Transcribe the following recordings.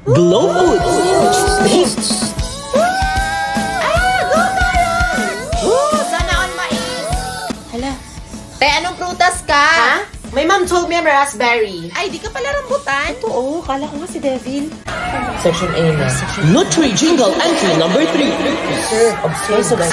Glow Foods! Go Tara! Sana all mais! Hala. Te, anong prutas ka? Ha? My mom told me I'm raspberry. Ay, di ka pala rambutan? Oo, kala ko nga si Devil. Section A na. Nutri Jingle Entry Number 3. Sir, observe.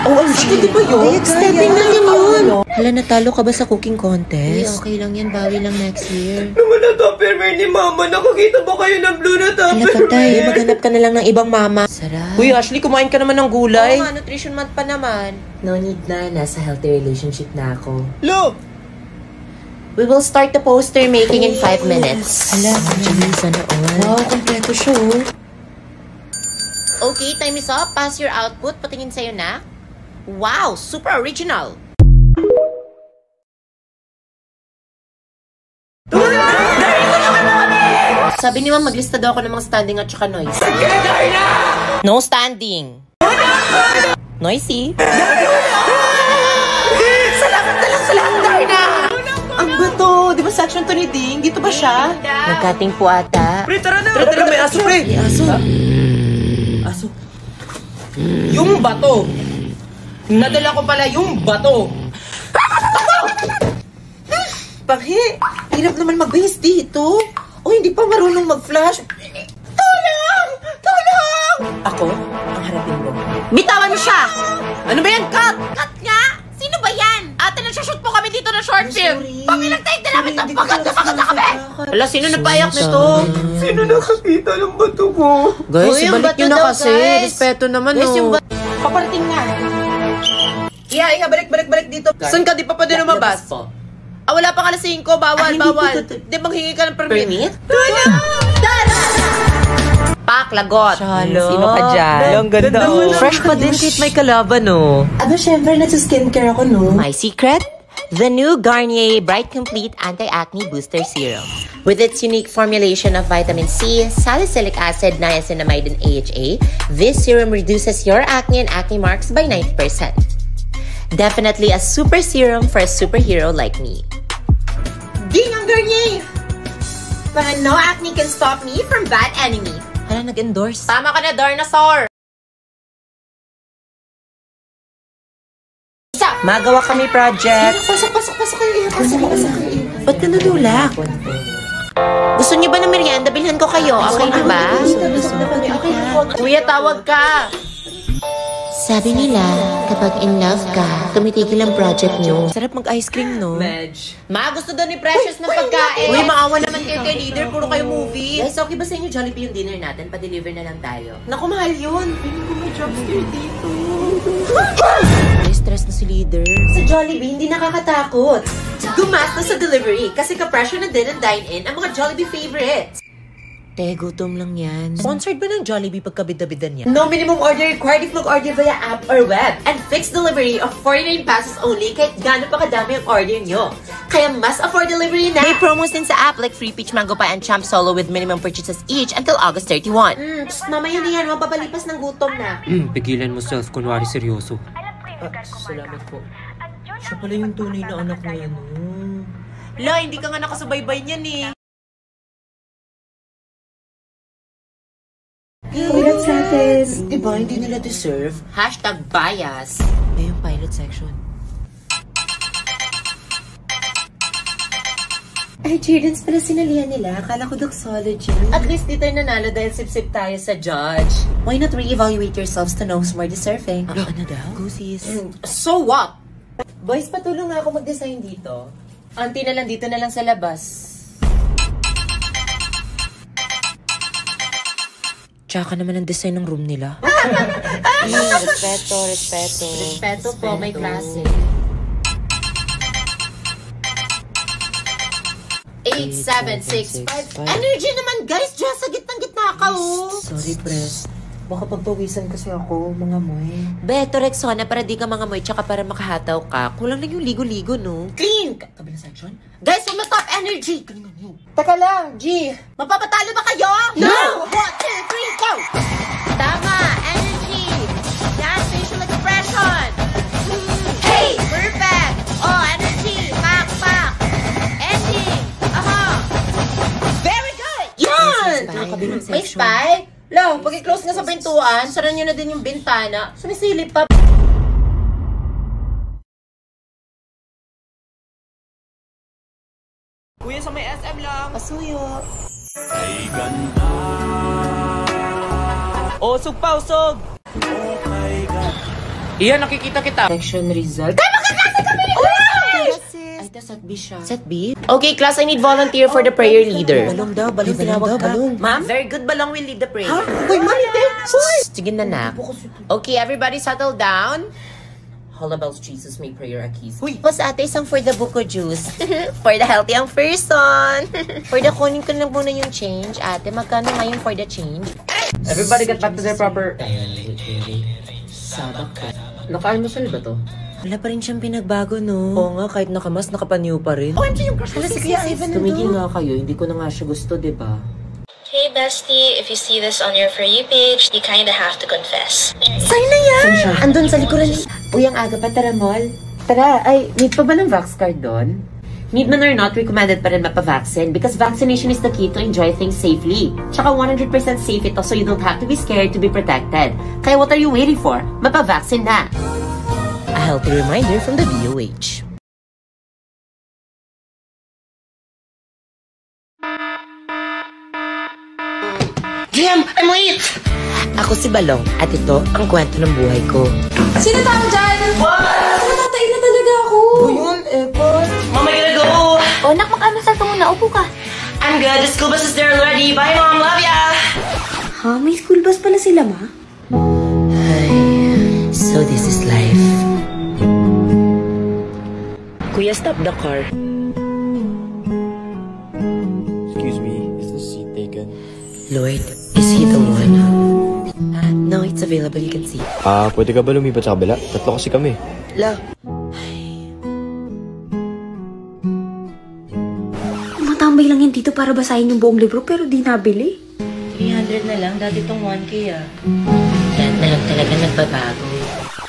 OMG, di ba yun? Stepping na din yun. Hala, natalo ka ba sa cooking contest? Okay lang yan, bawi lang next year. Naman na tupperware ni Mama. Nakakita ba kayo ng blue na Hala, tupperware? patay. Maghanap ka na lang ng ibang mama. Sarap. Uy, Ashley, kumain ka naman ng gulay. Oo nga, nutrition month pa naman. No need na. Nasa healthy relationship na ako. Lo! We will start the poster making in 5 minutes. Hala, sana all. Wow, kompleto siya, oh. Okay, time is up. Pass your output. Patingin sa'yo na. Wow, super original. Sabi ni Ma'am, maglista daw ako ng mga standing at saka noise. No standing. Noisy. Salamat na lang sa lahat, Darna! Ang bato! Di ba section to ni Ding? Dito ba siya? Nagkating po ata. Pre, tara na! Tara, may aso, pre! May aso. Aso. Yung bato. Nadala ko pala yung bato. Panghi, hirap naman mag-base dito. O, hindi pa marunong mag-flash. Tulong! Tulong! Ako, ang harapin mo. Bitawan mo siya! Ano ba yan, Kat? Cut nga! Sino ba yan? Ate, nagsashoot po kami dito ng short film. Sorry. Pangilang take na namin ito. Pagod na kami. Hala, sino nagpayak nito? Sino nakakita ng bato ko? Guys, Uy, yung ibalik bato nyo na daw, kasi. guys. Respeto naman, Guys, no. yung Paparating na. Iha, balik dito. Saan ka? Di pa pwede lumabas? Ah, wala pang alas 5. Bawal. Di maghingi ka ng permit? Tulong! Pak, lagot. Shalom. Sino ka dyan? Ang ganda, oh. Fresh pa din kahit may kalaban, no. Aba, syempre, nasa-skincare ako, no? My secret? The new Garnier Bright Complete Anti-Acne Booster Serum. With its unique formulation of vitamin C, salicylic acid, niacinamide, and AHA, this serum reduces your acne and acne marks by 90%. Definitely a super serum for a superhero like me. Ding ang Garnier! Para no acne can stop me from bad enemy. Hala, nag-endorse. Tama ka na, Darnasaur. Magawa kami project. Pasok kayo. Ba't ka nadulak? Gusto niyo ba ng merienda? Bilhan ko kayo. Okay na ba? Kuya, tawag ka. Sabi nila, kapag in love ka, tumitigil ang project niyo. Sarap mag-ice cream, no? Medj. Ma, gusto daw ni Precious ng pagkain. Uy, maawa naman kayo kay leader. Puro kayo movie. Guys, okay ba sa inyo Jollibee yung dinner natin? Pa-deliver na lang tayo. Naku, mahal yun. Piling ko may job fair dito. May stress na si leader. Sa Jollibee, hindi nakakatakot. Gumastos sa delivery kasi ka-pressure na din ang dine-in ang mga Jollibee favorites. Te, gutom lang yan. Sponsored ba ng Jollibee pagkabida-bidan niya? No minimum order required if mag-order via app or web. And fixed delivery of 49 pesos only kahit gano'n pa kadami ang order nyo. Kaya mas afford delivery na. May promos din sa app like Free Peach Mango Pie and Champ Solo with minimum purchases each until August 31. Mamaya na yan, mapapalipas ng gutom na. Pigilan mo self, kunwari seryoso. Salamat po. Siya pala yung tunay na anak niya, no? La, hindi ka nga nakasubaybay niyan eh. Congrats sa atin. Diba, hindi nila deserve? Hashtag bias. May yung pilot section. Ay, Jordans pala sinalihan nila. Akala ko doxology. At least di tayo nanalo dahil sip-sip tayo sa judge. Why not re-evaluate yourselves to know who's more deserving? Ano daw? Goosies. So what? Boys, patulong nga ako mag-design dito. Auntie na lang dito na lang sa labas. Tsaka naman ang design ng room nila. Respeto. Respeto po, may klase. 8, 7, 6, 5. Energy naman, guys! Diyan sa gitnang-gitna ka, oh! Sorry, Pres. Baka pagpawisan kasi ako, mga moy. Beto, Rexona, para di ka mga moy, tsaka para makahataw ka. Kulang lang yung ligo-ligo, no? Clean! Kabilang section? Guys, huwag top energy! Galingan nyo. Teka lang, G. Mapapatalo ba kayo? No! 1, 2, 3, go! Tama! Energy! Yan, facial expression! Hey! Perfect! Spy? Lo, pag-close nga sa pintuan, sara nyo na din yung bintana. Sumisilip pa. Kuya, sa may SM lang. Pasuyo. Usog pa, usog! Iya, nakikita kita. Section result. Ay, magkaklase kami! Ay, ito, set B siya. Set B? Okay, class, I need volunteer for the prayer leader. Balong daw, balong tinawag ka. Ma'am, very good balong will lead the prayer. Ha? Uy, mali din. Sige na, nak. Okay, everybody settle down. Holla bells, Jesus, may prayer akis. Uy, mas ate, isang for the buko juice. For the healthy ang person. For the kunin ko lang muna yung change. Ate, magkano ngayon for the change? Everybody get back to their proper... Sabak ka. Naka-almusal ba to? Wala pa rin siyang pinagbago, no? Oo nga, kahit nakamas, nakapanyo pa rin. OMG, yung crush ko si Kuya Ivan na Tumigil nga kayo, hindi ko na nga siya gusto, diba? Hey bestie, if you see this on your For You page, you kinda have to confess. Sa'yo na yan! Andun sa likuran ni... Uy, ang aga pa, tara, mall. Tara, ay, need pa ba ng vax card doon? Need man or not, recommended pa rin mapa-vaccine because vaccination is the key to enjoy things safely. Tsaka 100% safe ito so you don't have to be scared to be protected. Kaya what are you waiting for? Mapa-vaccine na! A healthy reminder from the DOH. Jim, I'm late! Ako si Balong at ito ang kwento ng buhay ko. Sino tao dyan? Natatain na talaga ako. Yun, Epon. Mom, I gotta go! O, nak, mag-almasal ka muna. Upo ka. I'm good. The school bus is there already. Bye, Mom. Love ya! Ha? May school bus pala sila, ma? So this is life. Kuya, stop the car. Excuse me, is this seat taken? Lloyd, is he the one? No, it's available. You can see. Pwede ka ba lumipat sa kabila? Tatlo kasi kami. La. Matambay lang yan dito para basahin yung buong libro pero di nabili. 300 na lang. Dati itong 1K ah. Yan na lang talaga nagbabago.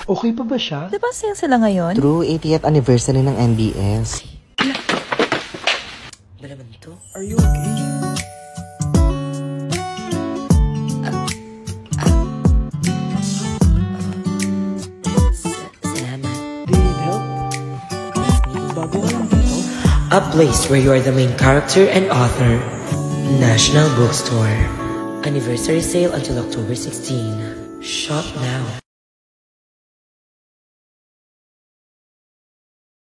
Okay pa ba siya? Diba sale sila ngayon? True 80th anniversary ng NBS. Ba naman ito? Are you okay? Salamat. Do you need help? Bago ka lang dito? A place where you are the main character and author. National Bookstore. Anniversary sale until October 16. Shop now.